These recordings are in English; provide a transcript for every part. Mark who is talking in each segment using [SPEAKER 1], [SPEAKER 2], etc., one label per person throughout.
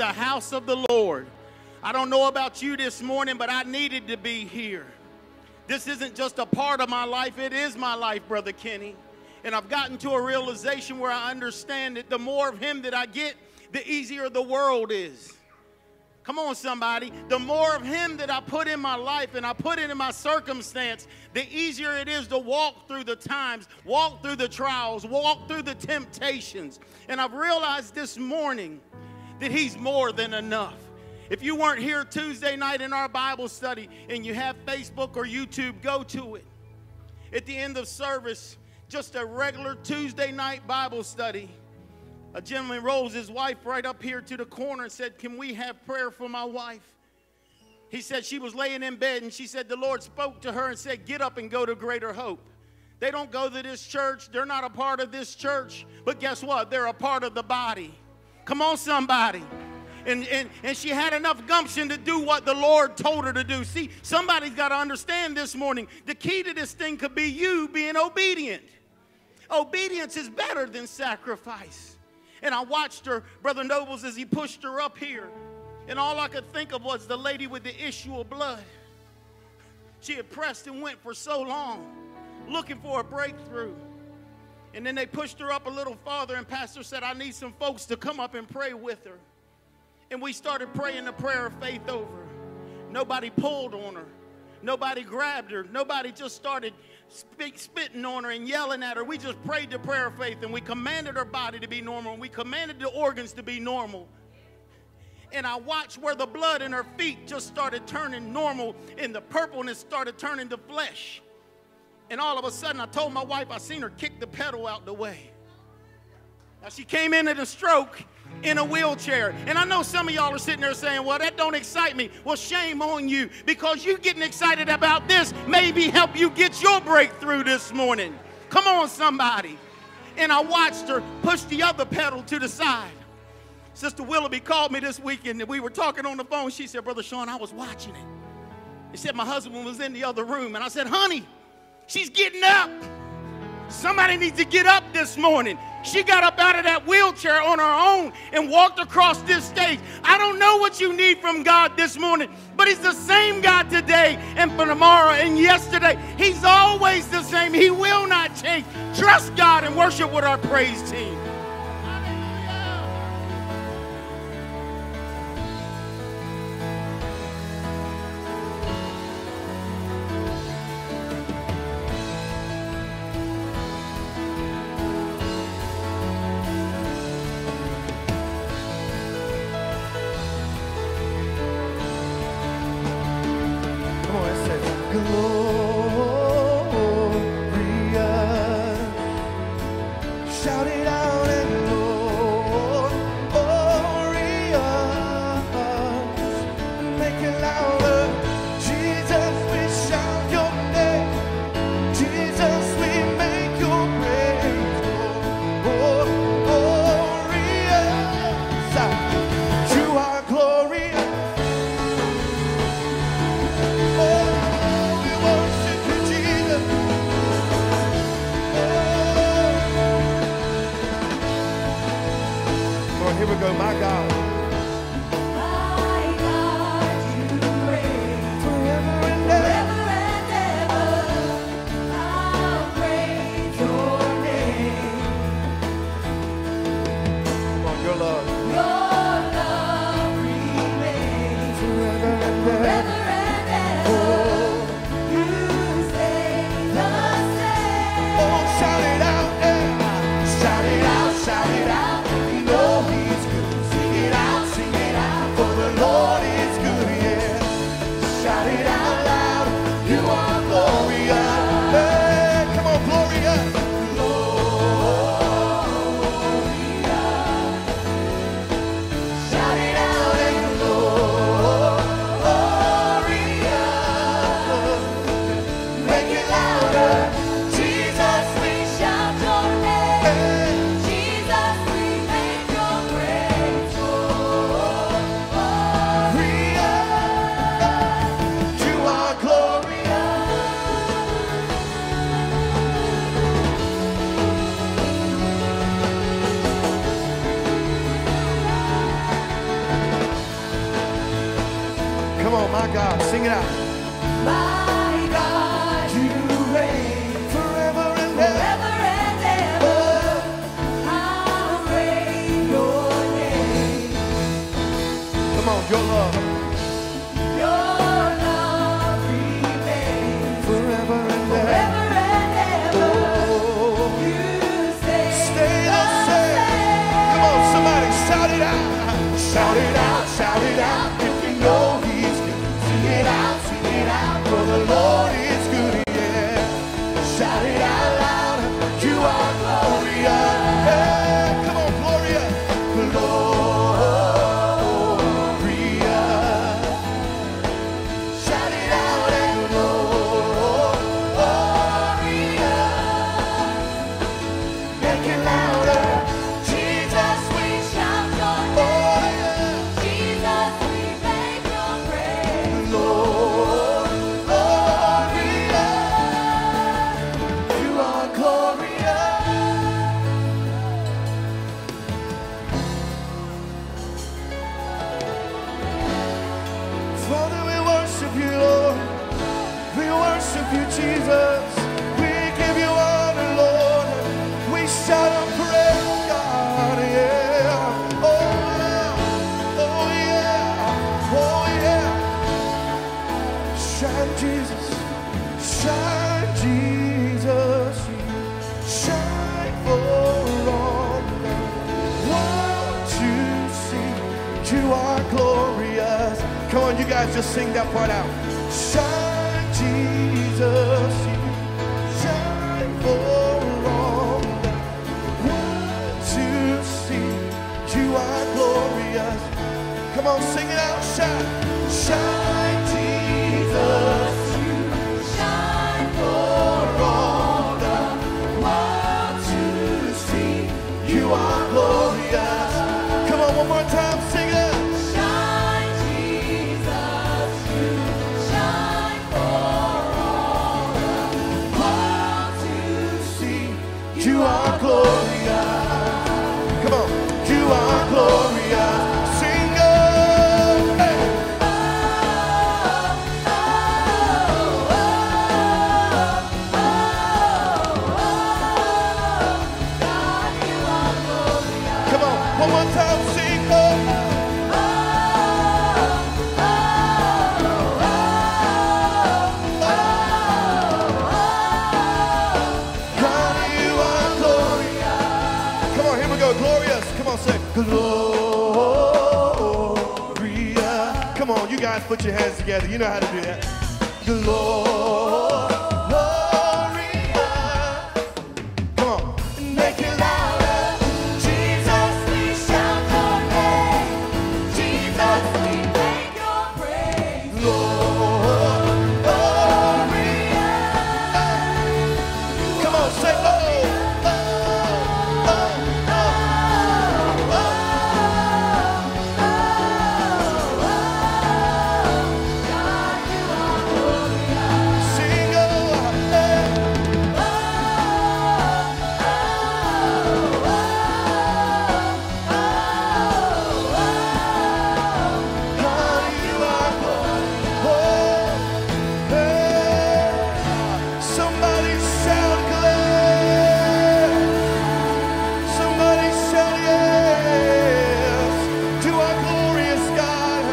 [SPEAKER 1] the house of the Lord. I don't know about you this morning, but I needed to be here. This isn't just a part of my life. It is my life, Brother Kenny. And I've gotten to a realization where I understand that the more of him that I get, the easier the world is. Come on, somebody. The more of him that I put in my life and I put it in my circumstance, the easier it is to walk through the times, walk through the trials, walk through the temptations. And I've realized this morning that he's more than enough. If you weren't here Tuesday night in our Bible study and you have Facebook or YouTube, go to it. At the end of service, just a regular Tuesday night Bible study, a gentleman rolls his wife right up here to the corner and said, "Can we have prayer for my wife?" He said she was laying in bed, and she said the Lord spoke to her and said, "Get up and go to Greater Hope." They don't go to this church. They're not a part of this church. But guess what? They're a part of the body. Come on, somebody. And she had enough gumption to do what the Lord told her to do. See, somebody's got to understand this morning, the key to this thing could be you being obedient. Obedience is better than sacrifice. And I watched her, Brother Nobles, as he pushed her up here. And all I could think of was the lady with the issue of blood. She had pressed and went for so long, looking for a breakthrough. And then they pushed her up a little farther, and Pastor said, "I need some folks to come up and pray with her." And we started praying the prayer of faith over her. Nobody pulled on her. Nobody grabbed her. Nobody just started spitting on her and yelling at her. We just prayed the prayer of faith, and we commanded her body to be normal, and we commanded the organs to be normal. And I watched where the blood in her feet just started turning normal, and the purpleness started turning to flesh. And all of a sudden, I told my wife, I seen her kick the pedal out the way. Now, she came into the stroke in a wheelchair. And I know some of y'all are sitting there saying, "Well, that don't excite me." Well, shame on you, because you getting excited about this maybe help you get your breakthrough this morning. Come on, somebody. And I watched her push the other pedal to the side. Sister Willoughby called me this weekend, and we were talking on the phone. She said, "Brother Sean, I was watching it." She said, "My husband was in the other room." And I said, "Honey, she's getting up. Somebody needs to get up this morning." She got up out of that wheelchair on her own and walked across this stage. I don't know what you need from God this morning, but he's the same God today and for tomorrow and yesterday. He's always the same. He will not change. Trust God and worship with our praise team.
[SPEAKER 2] Shout it out, shout it out. You know he's good. Sing it out. God. Sing it out.
[SPEAKER 3] My God, you reign
[SPEAKER 2] Forever and ever.
[SPEAKER 3] forever and ever. How great your name.
[SPEAKER 2] Come on, your love.
[SPEAKER 3] Your love remains
[SPEAKER 2] Forever and ever.
[SPEAKER 3] forever and ever.
[SPEAKER 2] Oh,
[SPEAKER 3] You stay
[SPEAKER 2] the same. Come on, somebody shout it out. Shout it out, shout it out. If you know he's good, sing it out, for the Lord is good, yeah. Shout it out loud. You are glorious. Hey, come on, Gloria. Glorious. Shout it out and glorious. Make it louder.
[SPEAKER 3] Jesus, we shout your
[SPEAKER 2] Oh,
[SPEAKER 3] name.
[SPEAKER 2] yeah.
[SPEAKER 3] Jesus, we make your praise.
[SPEAKER 2] Lord, glorious. You are glorious. Father, we worship you, Lord. We worship you, Jesus. We give you honor, Lord. We shout out praise, God, yeah. Oh, yeah. Oh, yeah. Oh, yeah. Shine, Jesus. Shine, Jesus. You shine for all the world to see. You are glorious. Come on, you guys just sing that part out. Shine, Jesus. You shine for all the world to see. You are glorious. Come on, sing it out. Shine. Shine, Jesus. You
[SPEAKER 3] Shine for
[SPEAKER 2] all the world to see. You are glorious. Come on, one more time, sing it.
[SPEAKER 3] shine, Jesus, you shine for all the world to
[SPEAKER 2] See, you are glorious. Come on, you are glorious. Sing it. Hey.
[SPEAKER 3] God, you are glorious.
[SPEAKER 2] Come on, one more time, sing it. God, you are glorious. Come on, here we go, glorious. Come on, say glorious. Come on, you guys put your hands together. You know how to do that. Glorious. Come on.
[SPEAKER 3] Make it louder. Jesus, we shout your name. Jesus, we make your praise.
[SPEAKER 2] Come on, say oh.
[SPEAKER 3] God, you are glorious.
[SPEAKER 2] Sing oh. God, you are glorious. Hey. Somebody shout glad. Somebody shout yes. You are glorious, God.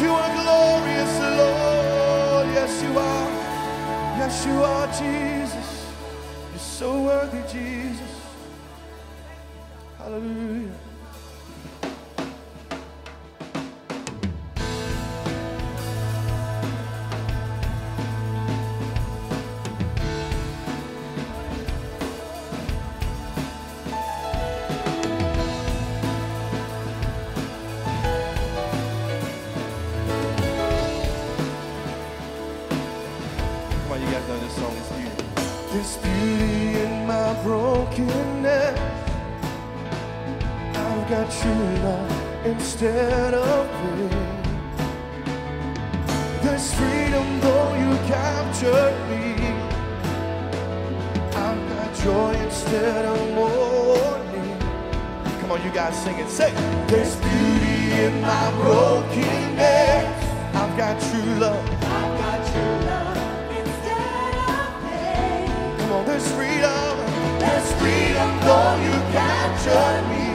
[SPEAKER 2] You are glorious, Lord. Yes, you are. Yes, you are, Jesus. You're so worthy, Jesus. Hallelujah. Come on, you guys know this song is beauty. There's beauty in my brokenness. I've got true love instead of pain. There's freedom though you captured me. I've got joy instead of mourning. Come on, you guys sing it. Say, there's beauty in my brokenness. I've got true love.
[SPEAKER 3] I've got true love instead of pain.
[SPEAKER 2] Come on, there's freedom.
[SPEAKER 3] There's freedom though you captured me.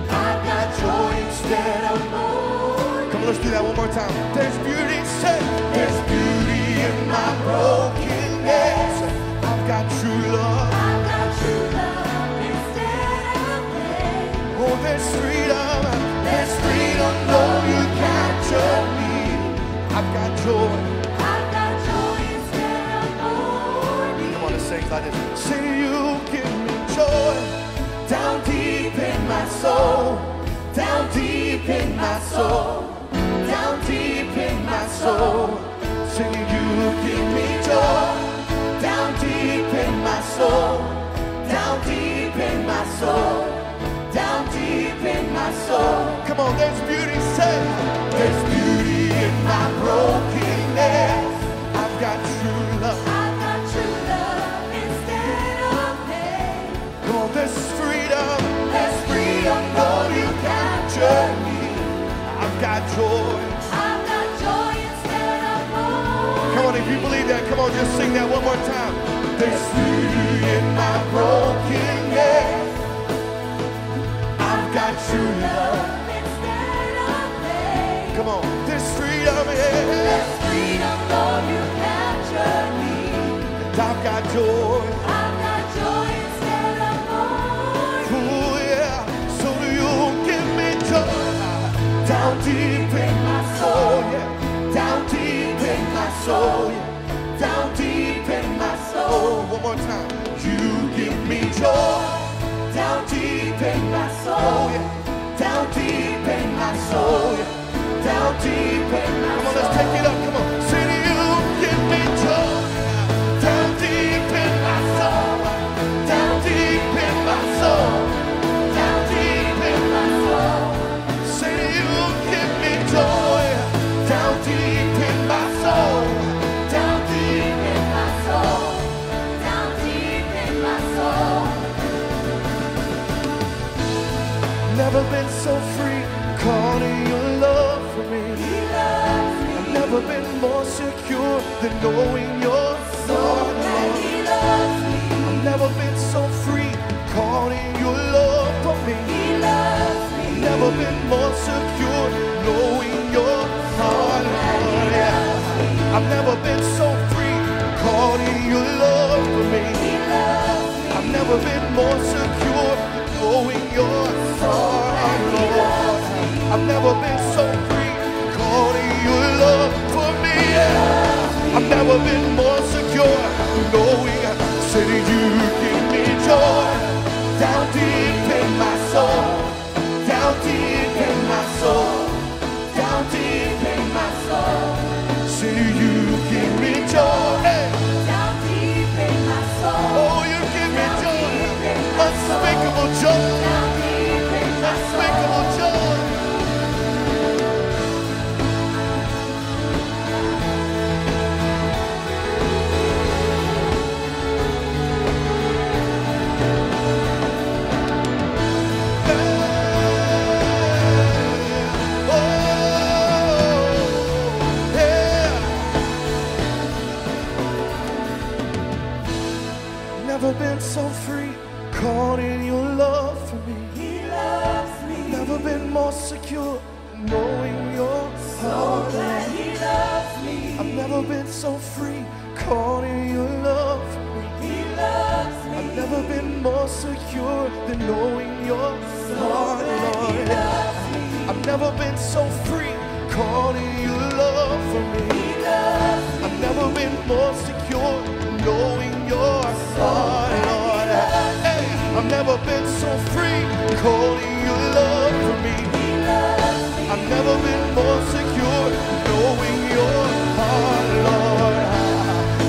[SPEAKER 3] I've got joy instead of mourning.
[SPEAKER 2] Come on, let's do that one more time. There's beauty, say. There's beauty in my brokenness. I've got true love.
[SPEAKER 3] I've got true love instead of pain.
[SPEAKER 2] Oh, there's freedom.
[SPEAKER 3] There's freedom though you captured me.
[SPEAKER 2] I've got joy.
[SPEAKER 3] I've got joy instead of mourning.
[SPEAKER 2] Come on, it sings like this. Say you give me joy.
[SPEAKER 3] Down deep in my soul. Down deep in my soul. Down deep in my soul.
[SPEAKER 2] Say you
[SPEAKER 3] Give me joy. Down deep in my soul. Down deep in my soul. Down deep in my soul.
[SPEAKER 2] come on, there's beauty, say.
[SPEAKER 3] There's beauty in my brokenness.
[SPEAKER 2] I've got true love.
[SPEAKER 3] I've got true love instead of pain.
[SPEAKER 2] Come on, there's freedom.
[SPEAKER 3] There's freedom though you captured me.
[SPEAKER 2] I've got joy.
[SPEAKER 3] I've got joy instead of mourning.
[SPEAKER 2] Come on, if you believe that, come on, just sing that one more time. There's beauty in my brokenness. I've got true love.
[SPEAKER 3] Instead of pain.
[SPEAKER 2] Come on, there's freedom, yeah.
[SPEAKER 3] There's freedom though you captured me.
[SPEAKER 2] And I've got joy.
[SPEAKER 3] I've got joy instead of mourning.
[SPEAKER 2] Oh, yeah. So do you give me joy.
[SPEAKER 3] Down deep in my soul.
[SPEAKER 2] Yeah.
[SPEAKER 3] Down deep in my soul. Down deep in my soul.
[SPEAKER 2] Oh, one more time.
[SPEAKER 3] You give me joy. Down deep in my soul. Down deep in my soul. Down deep in my
[SPEAKER 2] Come on,
[SPEAKER 3] soul.
[SPEAKER 2] let's take it up. Come on. Say to you, give me joy.
[SPEAKER 3] Down deep in my soul. Down deep in my soul. Down deep in my soul.
[SPEAKER 2] Say to you, give me joy.
[SPEAKER 3] Down deep in my soul. Down deep in my soul. Down deep in my soul.
[SPEAKER 2] Never been so free, caught in your love for me.
[SPEAKER 3] He loves me.
[SPEAKER 2] I've never been more secure than knowing you're
[SPEAKER 3] So glad he loves me.
[SPEAKER 2] I've never been so free, caught in your love for me.
[SPEAKER 3] He loves me.
[SPEAKER 2] Never been more secure, knowing your heart. Yeah. I've never been so free, caught in your love for me.
[SPEAKER 3] He loves me.
[SPEAKER 2] I've never been more secure, knowing your heart, Lord. I've never been so free, caught in your love for me. Yeah. I've never been more secure, knowing, say that you give me joy.
[SPEAKER 3] Down deep in my soul. Down deep in my soul. Down deep in my soul.
[SPEAKER 2] Say you give me joy. Hey.
[SPEAKER 3] Down deep in my soul.
[SPEAKER 2] Oh, you give me joy, unspeakable joy,
[SPEAKER 3] Down deep in my
[SPEAKER 2] unspeakable joy. Never been so free, caught in your love for me.
[SPEAKER 3] He loves me.
[SPEAKER 2] Never been more secure, knowing your
[SPEAKER 3] So
[SPEAKER 2] heart.
[SPEAKER 3] glad he loves me.
[SPEAKER 2] I've never been so free, caught in your love for me.
[SPEAKER 3] He loves me.
[SPEAKER 2] I've never been more secure than knowing your heart, Lord. I've never been so free, caught in your love for me.
[SPEAKER 3] He loves me.
[SPEAKER 2] I've never been more secure, knowing your heart, Lord. Hey, I've never been so free, caught in your love for me.
[SPEAKER 3] He loves me.
[SPEAKER 2] I've never been more secure, knowing your heart, Lord.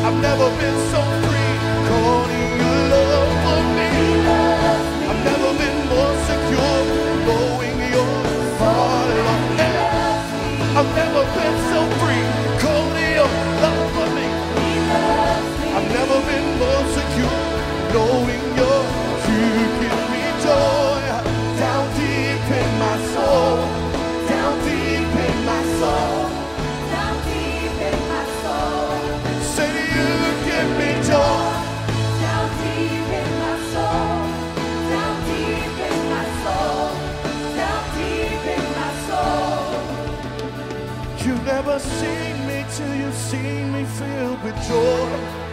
[SPEAKER 2] I've never been so free, caught in your love for me. I've never been more secure, knowing your heart, Lord. Hey, I've never been so free, caught in your love for me. I've never been more secure, knowing you give me joy. Down deep in my soul,
[SPEAKER 3] Down deep in my soul.
[SPEAKER 2] must sing me till you see me filled with joy.